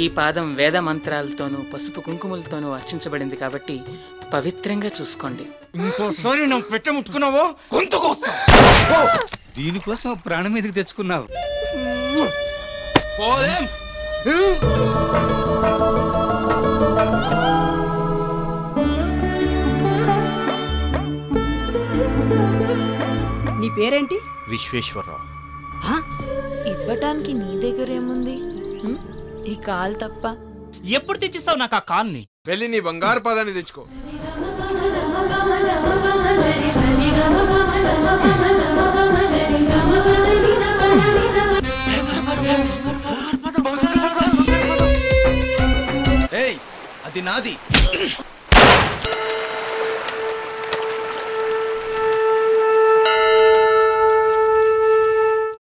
ఈ పాదం వేద మంత్రాలతోనూ పసుపు కుంకుమలతోనూ అర్చించబడింది కాబట్టి పవిత్రంగా చూసుకోండి. ఇంకోసారి నా పెట్ట ముట్టుకున్నావో గొంతుకొస్తా. దీనికోసం ప్రాణం మీదకి తెచ్చుకున్నావు. నీ పేరేంటి? విశ్వేశ్వరరావు. ఇవ్వటానికి నీ దగ్గర ఏముంది? ఈ కాల్ తప్ప. ఎప్పుడు తెచ్చిస్తావు నాకు ఆ కాల్ని? వెళ్ళి నీ బంగారు పాదాన్ని తెచ్చుకో. ఏయ్, అది నాది.